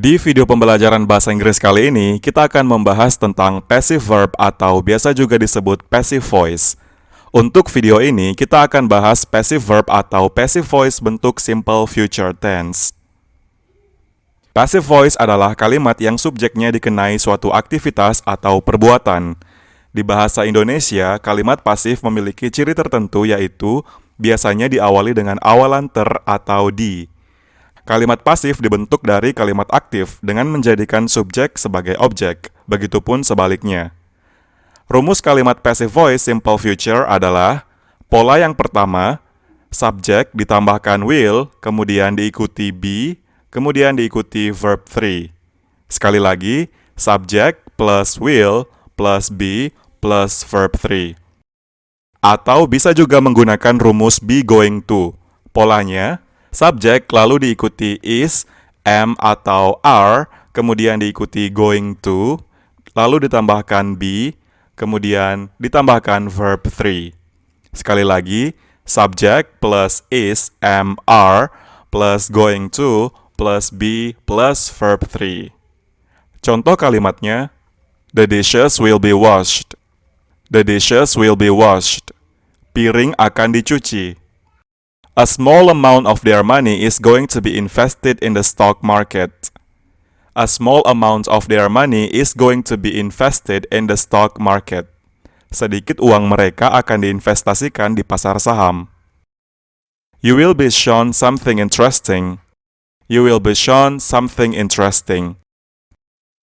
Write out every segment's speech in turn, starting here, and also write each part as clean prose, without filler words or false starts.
Di video pembelajaran bahasa Inggris kali ini, kita akan membahas tentang passive verb atau biasa juga disebut passive voice. Untuk video ini, kita akan bahas passive verb atau passive voice bentuk simple future tense. Passive voice adalah kalimat yang subjeknya dikenai suatu aktivitas atau perbuatan. Di bahasa Indonesia, kalimat pasif memiliki ciri tertentu yaitu biasanya diawali dengan awalan ter atau di. Kalimat pasif dibentuk dari kalimat aktif dengan menjadikan subjek sebagai objek, begitupun sebaliknya. Rumus kalimat passive voice simple future adalah pola yang pertama, subjek ditambahkan will, kemudian diikuti be, kemudian diikuti verb 3. Sekali lagi, subjek plus will plus be plus verb 3. Atau bisa juga menggunakan rumus be going to. Polanya, subjek lalu diikuti is, am, atau are, kemudian diikuti going to, lalu ditambahkan be, kemudian ditambahkan verb 3. Sekali lagi, subjek plus is, am, are, plus going to, plus be, plus verb 3. Contoh kalimatnya, the dishes will be washed. The dishes will be washed. Piring akan dicuci. A small amount of their money is going to be invested in the stock market. A small amount of their money is going to be invested in the stock market. Sedikit uang mereka akan diinvestasikan di pasar saham. You will be shown something interesting. You will be shown something interesting.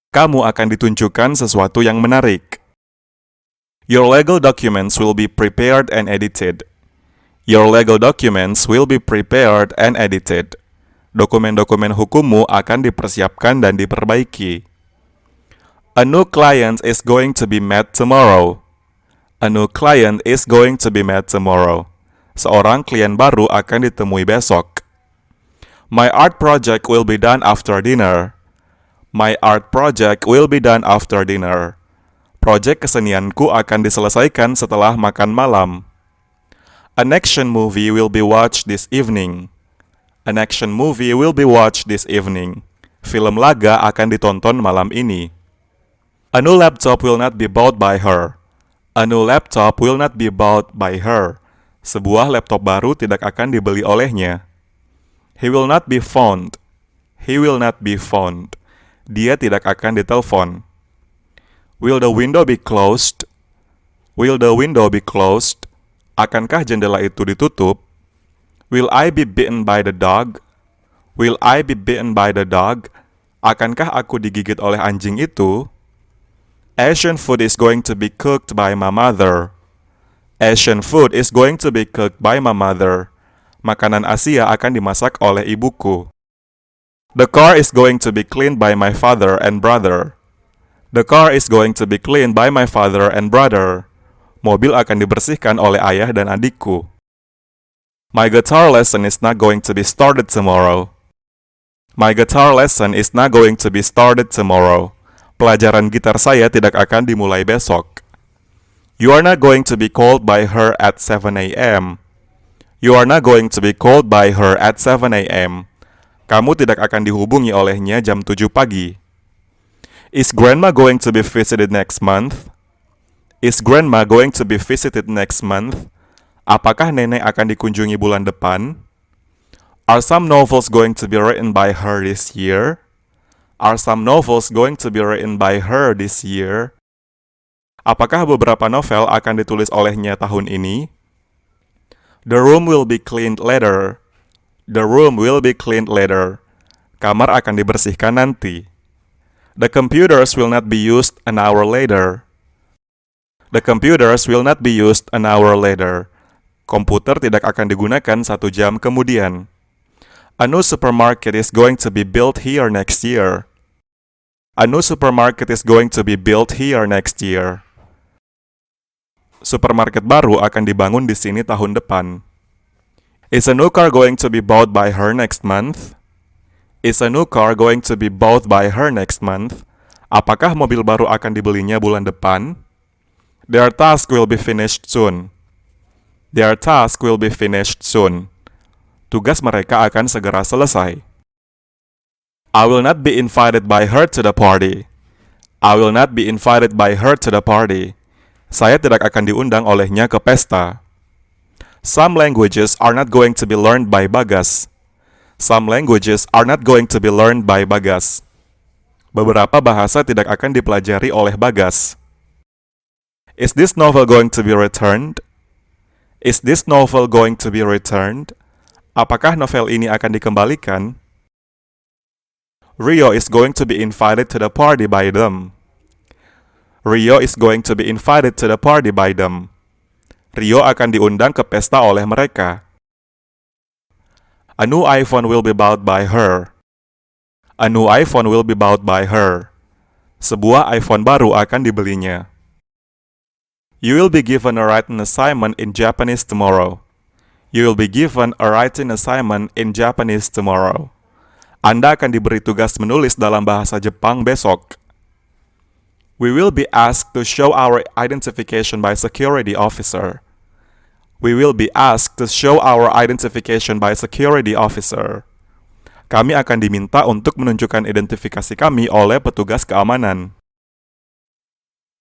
Kamu akan ditunjukkan sesuatu yang menarik. Your legal documents will be prepared and edited. Your legal documents will be prepared and edited. Dokumen-dokumen hukummu akan dipersiapkan dan diperbaiki. A new client is going to be met tomorrow. A new client is going to be met tomorrow. Seorang klien baru akan ditemui besok. My art project will be done after dinner. My art project will be done after dinner. Proyek kesenianku akan diselesaikan setelah makan malam. An action movie will be watched this evening. An action movie will be watched this evening. Film laga akan ditonton malam ini. A new laptop will not be bought by her. A new laptop will not be bought by her. Sebuah laptop baru tidak akan dibeli olehnya. He will not be phoned. He will not be phoned. Dia tidak akan ditelepon. Will the window be closed? Will the window be closed? Akankah jendela itu ditutup? Will I be bitten by the dog? Will I be bitten by the dog? Akankah aku digigit oleh anjing itu? Asian food is going to be cooked by my mother. Asian food is going to be cooked by my mother. Makanan Asia akan dimasak oleh ibuku. The car is going to be cleaned by my father and brother. The car is going to be cleaned by my father and brother. Mobil akan dibersihkan oleh ayah dan adikku. My guitar lesson is not going to be started tomorrow. My guitar lesson is not going to be started tomorrow. Pelajaran gitar saya tidak akan dimulai besok. You are not going to be called by her at 7 a.m. You are not going to be called by her at 7 a.m. Kamu tidak akan dihubungi olehnya jam 7 pagi. Is grandma going to be visited next month? Is grandma going to be visited next month? Apakah nenek akan dikunjungi bulan depan? Are some novels going to be written by her this year? Are some novels going to be written by her this year? Apakah beberapa novel akan ditulis olehnya tahun ini? The room will be cleaned later. The room will be cleaned later. Kamar akan dibersihkan nanti. The computers will not be used an hour later. The computers will not be used an hour later. Komputer tidak akan digunakan 1 jam kemudian. A new supermarket is going to be built here next year. A new supermarket is going to be built here next year. Supermarket baru akan dibangun di sini tahun depan. Is a new car going to be bought by her next month? Is a new car going to be bought by her next month? Apakah mobil baru akan dibelinya bulan depan? Their task will be finished soon. Their task will be finished soon. Tugas mereka akan segera selesai. I will not be invited by her to the party. I will not be invited by her to the party. Saya tidak akan diundang olehnya ke pesta. Some languages are not going to be learned by Bagas. Some languages are not going to be learned by Bagas. Beberapa bahasa tidak akan dipelajari oleh Bagas. Is this novel going to be returned? Is this novel going to be returned? Apakah novel ini akan dikembalikan? Rio is going to be invited to the party by them. Rio is going to be invited to the party by them. Rio akan diundang ke pesta oleh mereka. A new iPhone will be bought by her. A new iPhone will be bought by her. Sebuah iPhone baru akan dibelinya. You will be given a written assignment in Japanese tomorrow. You will be given a written assignment in Japanese tomorrow. Anda akan diberi tugas menulis dalam bahasa Jepang besok. We will be asked to show our identification by security officer. We will be asked to show our identification by security officer. Kami akan diminta untuk menunjukkan identifikasi kami oleh petugas keamanan.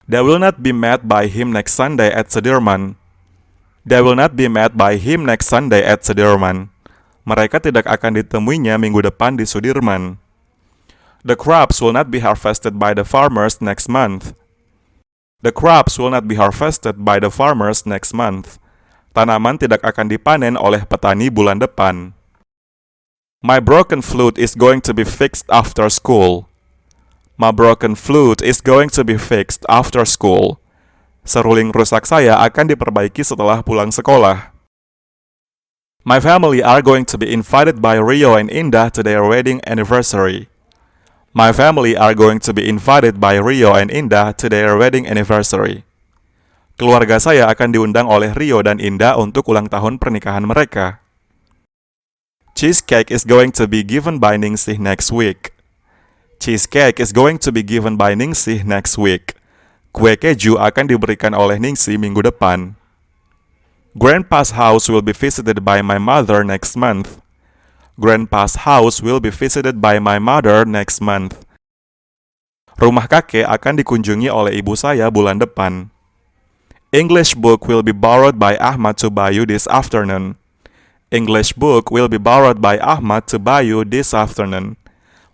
They will not be met by him next Sunday at Sudirman. They will not be met by him next Sunday at Sudirman. Mereka tidak akan ditemuinya minggu depan di Sudirman. The crops will not be harvested by the farmers next month. The crops will not be harvested by the farmers next month. Tanaman tidak akan dipanen oleh petani bulan depan. My broken flute is going to be fixed after school. My broken flute is going to be fixed after school. Seruling rusak saya akan diperbaiki setelah pulang sekolah. My family are going to be invited by Rio and Indah to their wedding anniversary. My family are going to be invited by Rio and Indah to their wedding anniversary. Keluarga saya akan diundang oleh Rio dan Indah untuk ulang tahun pernikahan mereka. Cheesecake is going to be given by Ningsih next week. Cheesecake is going to be given by Ningsih next week. Kue keju akan diberikan oleh Ningsih minggu depan. Grandpa's house will be visited by my mother next month. Grandpa's house will be visited by my mother next month. Rumah kakek akan dikunjungi oleh ibu saya bulan depan. English book will be borrowed by Ahmad to Bayu this afternoon. English book will be borrowed by Ahmad to Bayu this afternoon.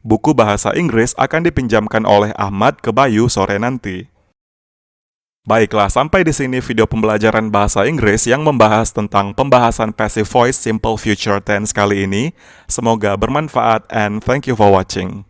Buku bahasa Inggris akan dipinjamkan oleh Ahmad ke Bayu sore nanti. Baiklah, sampai di sini video pembelajaran bahasa Inggris yang membahas tentang pembahasan passive voice simple future tense kali ini. Semoga bermanfaat and thank you for watching.